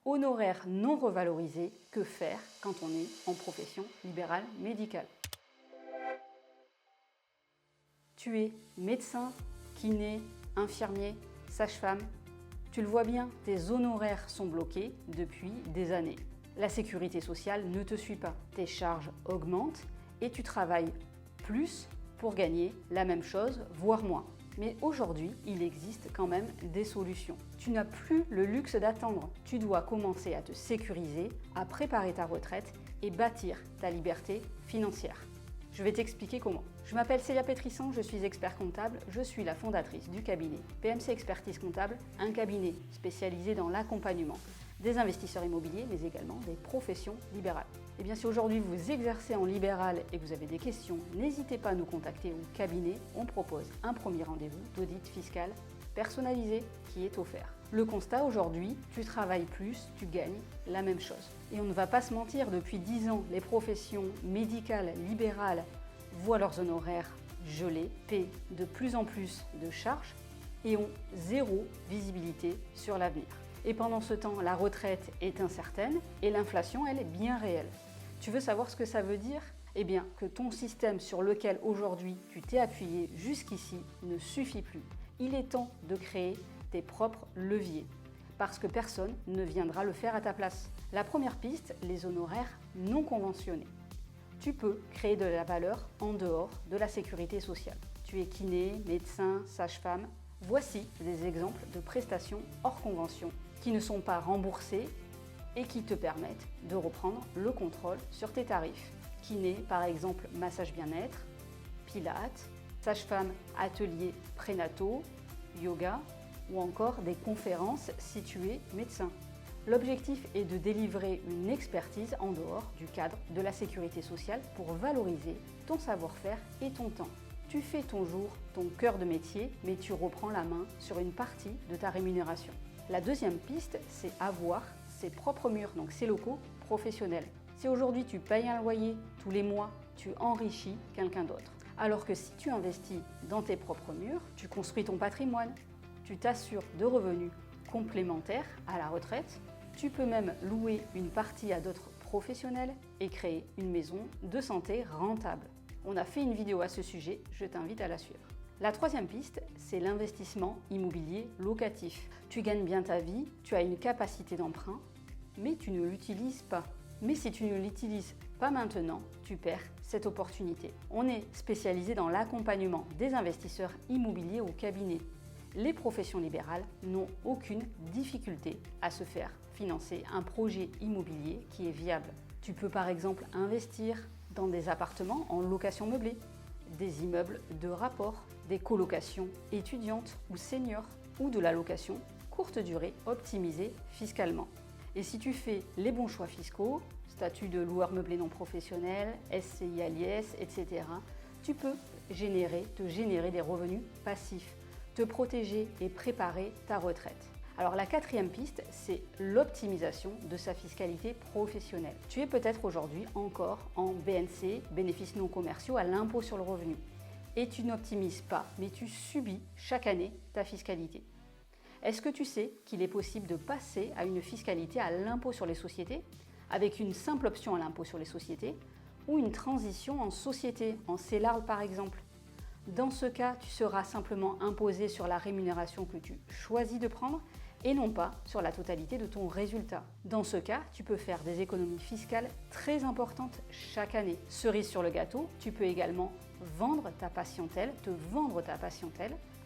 Honoraires non revalorisés, que faire quand on est en profession libérale médicale? Tu es médecin, kiné, infirmier, sage-femme. Tu le vois bien, tes honoraires sont bloqués depuis des années. La sécurité sociale ne te suit pas. Tes charges augmentent et tu travailles plus pour gagner la même chose, voire moins. Mais aujourd'hui, il existe quand même des solutions. Tu n'as plus le luxe d'attendre. Tu dois commencer à te sécuriser, à préparer ta retraite et bâtir ta liberté financière. Je vais t'expliquer comment. Je m'appelle Célia Pétrisson, je suis expert comptable, je suis la fondatrice du cabinet PMC Expertise Comptable, un cabinet spécialisé dans l'accompagnement des investisseurs immobiliers, mais également des professions libérales. Et bien si aujourd'hui vous exercez en libéral et que vous avez des questions, n'hésitez pas à nous contacter au cabinet. On propose un premier rendez-vous d'audit fiscal personnalisé qui est offert. Le constat aujourd'hui, tu travailles plus, tu gagnes la même chose. Et on ne va pas se mentir, depuis 10 ans, les professions médicales, libérales voient leurs honoraires gelés, paient de plus en plus de charges et ont zéro visibilité sur l'avenir. Et pendant ce temps, la retraite est incertaine et l'inflation, elle, est bien réelle. Tu veux savoir ce que ça veut dire ? Eh bien, que ton système sur lequel aujourd'hui tu t'es appuyé jusqu'ici ne suffit plus. Il est temps de créer tes propres leviers, parce que personne ne viendra le faire à ta place. La première piste, les honoraires non conventionnés. Tu peux créer de la valeur en dehors de la sécurité sociale. Tu es kiné, médecin, sage-femme. Voici des exemples de prestations hors convention qui ne sont pas remboursées et qui te permettent de reprendre le contrôle sur tes tarifs. Kiné, par exemple, massage bien-être, pilates, sage-femme, ateliers prénataux, yoga ou encore des conférences si tu es médecin. L'objectif est de délivrer une expertise en dehors du cadre de la sécurité sociale pour valoriser ton savoir-faire et ton temps. Tu fais ton jour, ton cœur de métier, mais tu reprends la main sur une partie de ta rémunération. La deuxième piste, c'est avoir ses propres murs, donc ses locaux professionnels. Si aujourd'hui tu payes un loyer tous les mois, tu enrichis quelqu'un d'autre. Alors que si tu investis dans tes propres murs, tu construis ton patrimoine, tu t'assures de revenus complémentaires à la retraite, tu peux même louer une partie à d'autres professionnels et créer une maison de santé rentable. On a fait une vidéo à ce sujet, je t'invite à la suivre. La troisième piste, c'est l'investissement immobilier locatif. Tu gagnes bien ta vie, tu as une capacité d'emprunt, mais tu ne l'utilises pas. Mais si tu ne l'utilises pas maintenant, tu perds cette opportunité. On est spécialisé dans l'accompagnement des investisseurs immobiliers au cabinet. Les professions libérales n'ont aucune difficulté à se faire financer un projet immobilier qui est viable. Tu peux par exemple investir dans des appartements en location meublée, des immeubles de rapport, des colocations étudiantes ou seniors, ou de la location courte durée optimisée fiscalement. Et si tu fais les bons choix fiscaux, statut de loueur meublé non professionnel, SCI à l'IS, etc., tu peux te générer des revenus passifs, te protéger et préparer ta retraite. Alors la quatrième piste, c'est l'optimisation de sa fiscalité professionnelle. Tu es peut-être aujourd'hui encore en BNC, bénéfices non commerciaux, à l'impôt sur le revenu. Et tu n'optimises pas, mais tu subis chaque année ta fiscalité. Est-ce que tu sais qu'il est possible de passer à une fiscalité à l'impôt sur les sociétés avec une simple option à l'impôt sur les sociétés ou une transition en société, en CELARL par exemple? Dans ce cas, tu seras simplement imposé sur la rémunération que tu choisis de prendre et non pas sur la totalité de ton résultat. Dans ce cas, tu peux faire des économies fiscales très importantes chaque année. Cerise sur le gâteau, tu peux également vendre ta patientèle,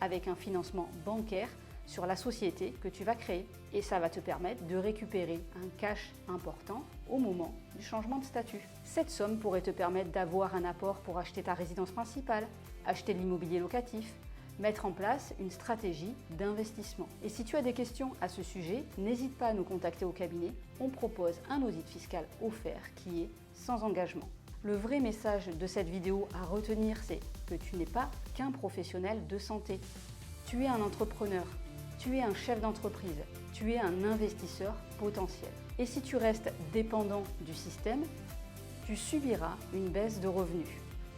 avec un financement bancaire sur la société que tu vas créer. Et ça va te permettre de récupérer un cash important au moment du changement de statut. Cette somme pourrait te permettre d'avoir un apport pour acheter ta résidence principale, acheter de l'immobilier locatif, mettre en place une stratégie d'investissement. Et si tu as des questions à ce sujet, n'hésite pas à nous contacter au cabinet. On propose un audit fiscal offert qui est sans engagement. Le vrai message de cette vidéo à retenir, c'est que tu n'es pas qu'un professionnel de santé. Tu es un entrepreneur, tu es un chef d'entreprise, tu es un investisseur potentiel. Et si tu restes dépendant du système, tu subiras une baisse de revenus.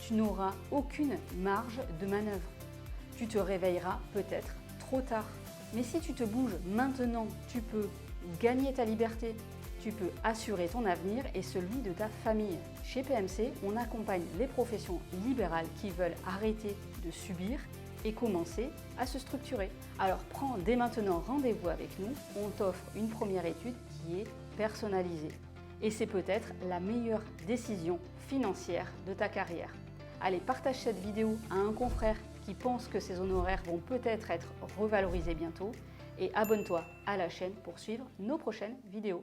Tu n'auras aucune marge de manœuvre. Tu te réveilleras peut-être trop tard. Mais si tu te bouges maintenant, tu peux gagner ta liberté. Tu peux assurer ton avenir et celui de ta famille. Chez PMC, on accompagne les professions libérales qui veulent arrêter de subir et commencer à se structurer. Alors prends dès maintenant rendez-vous avec nous, on t'offre une première étude qui est personnalisée. Et c'est peut-être la meilleure décision financière de ta carrière. Allez, partage cette vidéo à un confrère qui pense que ses honoraires vont peut-être être revalorisés bientôt et abonne-toi à la chaîne pour suivre nos prochaines vidéos.